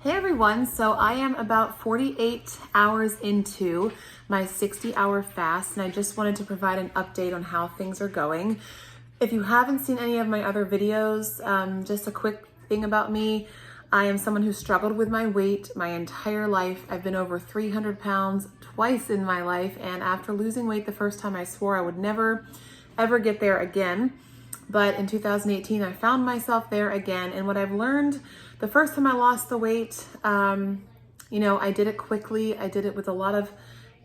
Hey everyone, so I am about 48 hours into my 60-hour fast, and I just wanted to provide an update on how things are going. If you haven't seen any of my other videos, just a quick thing about me. I am someone who struggled with my weight my entire life. I've been over 300 pounds twice in my life, and after losing weight the first time, I swore I would never, ever get there again. But in 2018, I found myself there again. And what I've learned, the first time I lost the weight, I did it quickly. I did it with a lot of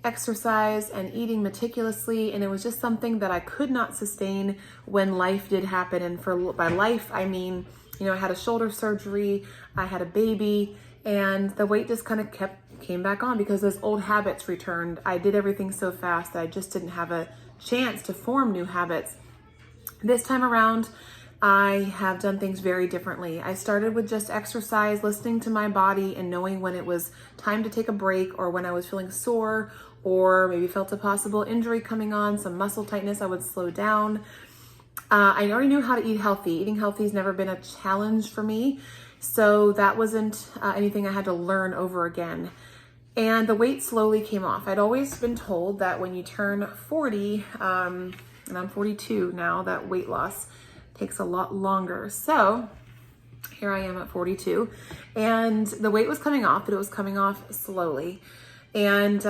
exercise and eating meticulously. And it was just something that I could not sustain when life did happen. And by life, I mean, I had a shoulder surgery, I had a baby, and the weight just kind of came back on because those old habits returned. I did everything so fast that I just didn't have a chance to form new habits. This time around, I have done things very differently. I started with just exercise, listening to my body and knowing when it was time to take a break, or when I was feeling sore or maybe felt a possible injury coming on, some muscle tightness, I would slow down. I already knew how to eat healthy. Eating healthy has never been a challenge for me, so that wasn't anything I had to learn over again. And the weight slowly came off. I'd always been told that when you turn 40, and I'm 42 now, that weight loss takes a lot longer. So here I am at 42, and the weight was coming off, but it was coming off slowly. And,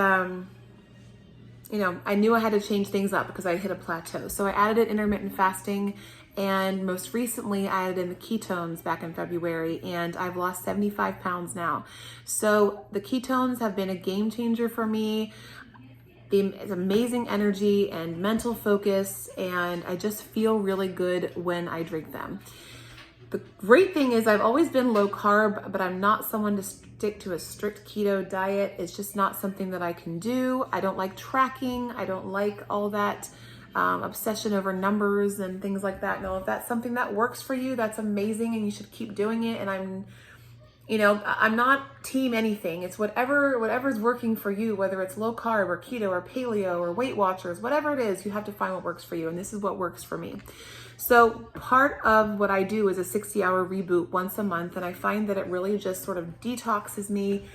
I knew I had to change things up because I hit a plateau. So I added in intermittent fasting, and most recently I added in the ketones back in February, and I've lost 75 pounds now. So the ketones have been a game changer for me. It's amazing energy and mental focus, and I just feel really good when I drink them. The great thing is I've always been low carb, but I'm not someone to stick to a strict keto diet. It's just not something that I can do. I don't like tracking. I don't like all that obsession over numbers and things like that. No, if that's something that works for you, that's amazing, and you should keep doing it. And I'm not team anything. It's whatever's working for you, whether it's low carb or keto or paleo or Weight Watchers, whatever it is, you have to find what works for you. And this is what works for me. So part of what I do is a 60-hour reboot once a month. And I find that it really just sort of detoxes me,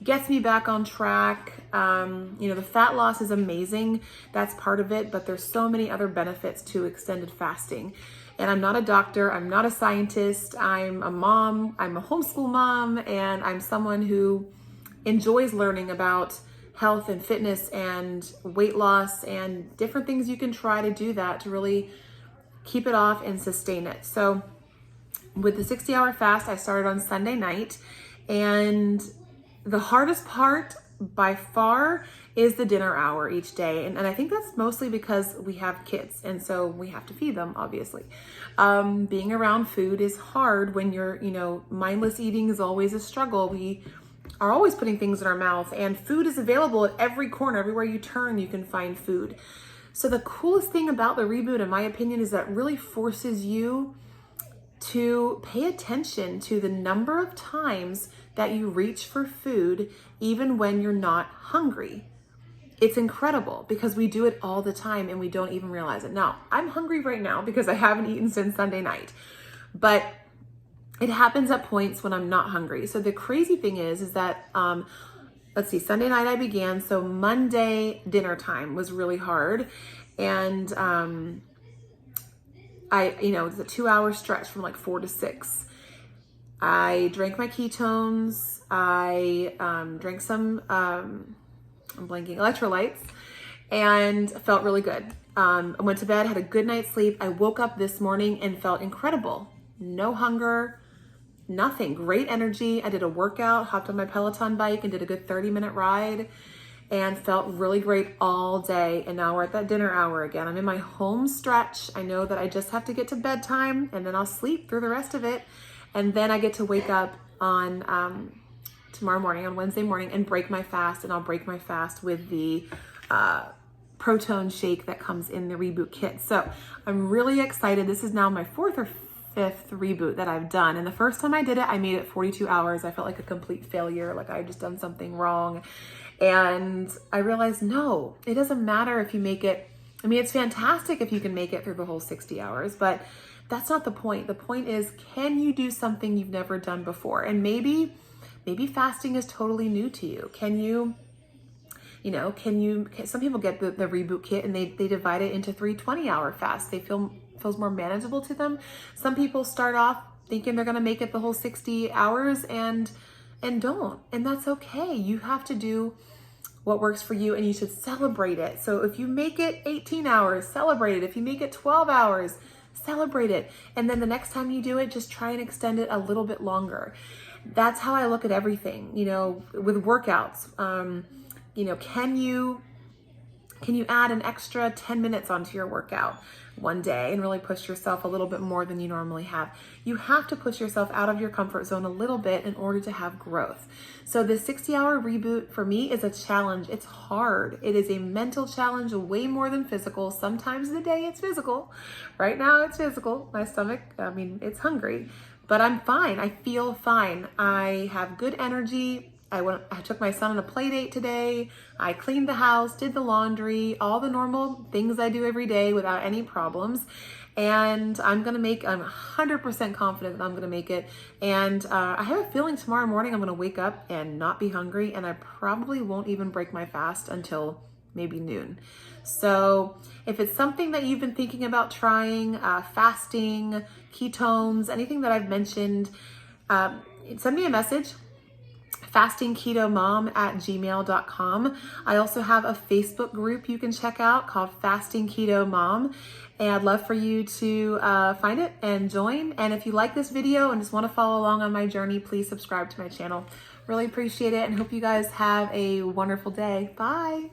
gets me back on track. The fat loss is amazing. That's part of it, but there's so many other benefits to extended fasting. And I'm not a doctor, I'm not a scientist, I'm a mom, I'm a homeschool mom, and I'm someone who enjoys learning about health and fitness and weight loss and different things you can try to do that to really keep it off and sustain it. So with the 60-hour fast, I started on Sunday night, and the hardest part by far is the dinner hour each day. And I think that's mostly because we have kids, and so we have to feed them, obviously. Being around food is hard when you're, mindless eating is always a struggle. We are always putting things in our mouth, and food is available at every corner. Everywhere you turn, you can find food. So the coolest thing about the reboot, in my opinion, is that it really forces you to pay attention to the number of times that you reach for food, even when you're not hungry. It's incredible because we do it all the time and we don't even realize it. Now, I'm hungry right now because I haven't eaten since Sunday night, but it happens at points when I'm not hungry. So the crazy thing is that, Sunday night I began. So Monday dinner time was really hard. And, it's a 2-hour stretch from like 4 to 6. I drank my ketones. I drank some, I'm blanking, electrolytes, and felt really good. I went to bed, had a good night's sleep. I woke up this morning and felt incredible. No hunger, nothing. Great energy. I did a workout, hopped on my Peloton bike and did a good 30-minute ride, and felt really great all day. And now we're at that dinner hour again. I'm in my home stretch. I know that I just have to get to bedtime, and then I'll sleep through the rest of it. And then I get to wake up on tomorrow morning, on Wednesday morning, and break my fast. And I'll break my fast with the Protone shake that comes in the reboot kit. So I'm really excited. This is now my 4th or 5th reboot that I've done. And the first time I did it, I made it 42 hours. I felt like a complete failure, like I had just done something wrong. And I realized, no, it doesn't matter if you make it. I mean, it's fantastic if you can make it through the whole 60 hours, but that's not the point. The point is, can you do something you've never done before? And maybe Maybe fasting is totally new to you. Some people get the Reboot Kit and they divide it into 3 20-hour fasts. They feels more manageable to them. Some people start off thinking they're gonna make it the whole 60 hours and don't, and that's okay. You have to do what works for you, and you should celebrate it. So if you make it 18 hours, celebrate it. If you make it 12 hours, celebrate it. And then the next time you do it, just try and extend it a little bit longer. That's how I look at everything, with workouts. Can you add an extra 10 minutes onto your workout one day and really push yourself a little bit more than you normally have? You have to push yourself out of your comfort zone a little bit in order to have growth. So the 60-hour reboot for me is a challenge. It's hard. It is a mental challenge way more than physical. Sometimes the day it's physical. Right now it's physical. My stomach, it's hungry, but I'm fine. I feel fine. I have good energy. I took my son on a play date today. I cleaned the house, did the laundry, all the normal things I do every day without any problems. And I'm 100% confident that I'm gonna make it. And I have a feeling tomorrow morning I'm gonna wake up and not be hungry, and I probably won't even break my fast until maybe noon. So if it's something that you've been thinking about trying, fasting, ketones, anything that I've mentioned, send me a message. fastingketomom@gmail.com. I also have a Facebook group you can check out called Fasting Keto Mom, and I'd love for you to find it and join. And if you like this video and just want to follow along on my journey, please subscribe to my channel. Really appreciate it, and hope you guys have a wonderful day. Bye.